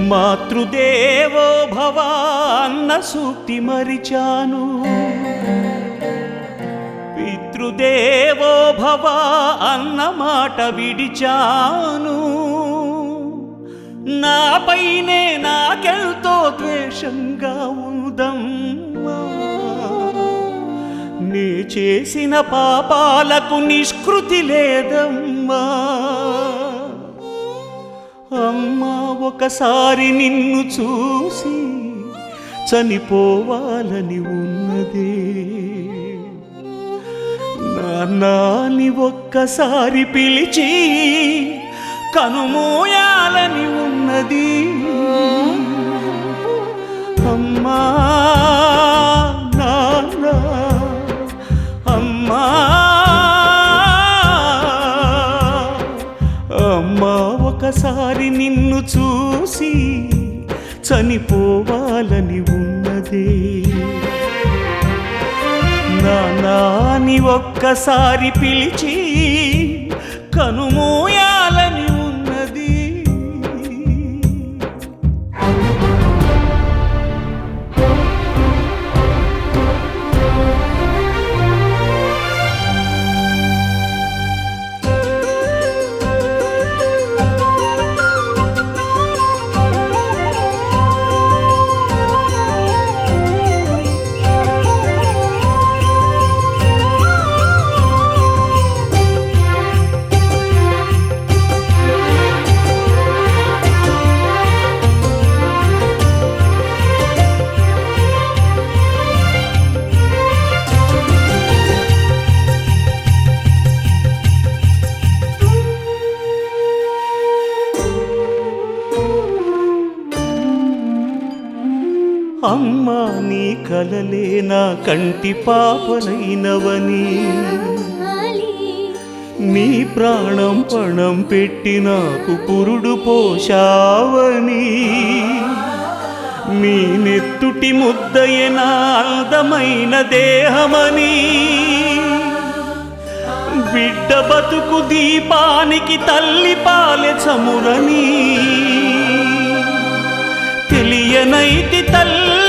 మాతృదేవో భవ అన్న సూక్తి మరిచాను, పితృదేవో భవ అన్న మాట విడిచాను. నాపైనే నాకెంతో ద్వేషంగా ఉందమ్మా, నే చేసిన పాపాలకు నిష్కృతి లేదమ్మా. అమ్మా ఒకసారి నిన్ను చూసి చనిపోవాలని ఉన్నదే, నాన్నని ఒక్కసారి పిలిచి కనుమూయాలని ఉన్నది. అమ్మా నాన్న, అమ్మా అమ్మా ఒకసారి నిన్ను చూసి చనిపోవాలని ఉన్నదే, నాన్నని ఒక్కసారి పిలిచి కనుమూయాలని ఉన్నది. అమ్మా నీ కలలే నా కంటి పాపనైనవని, నీ ప్రాణం పణం పెట్టి నాకు పురుడు పోశావని, నీ నెత్తుటి ముద్దయే నా అందమైన దేహమని, బిడ్డ బతుకు దీపానికి తల్లి పాలె చమురని తెలియనైతి తల్లి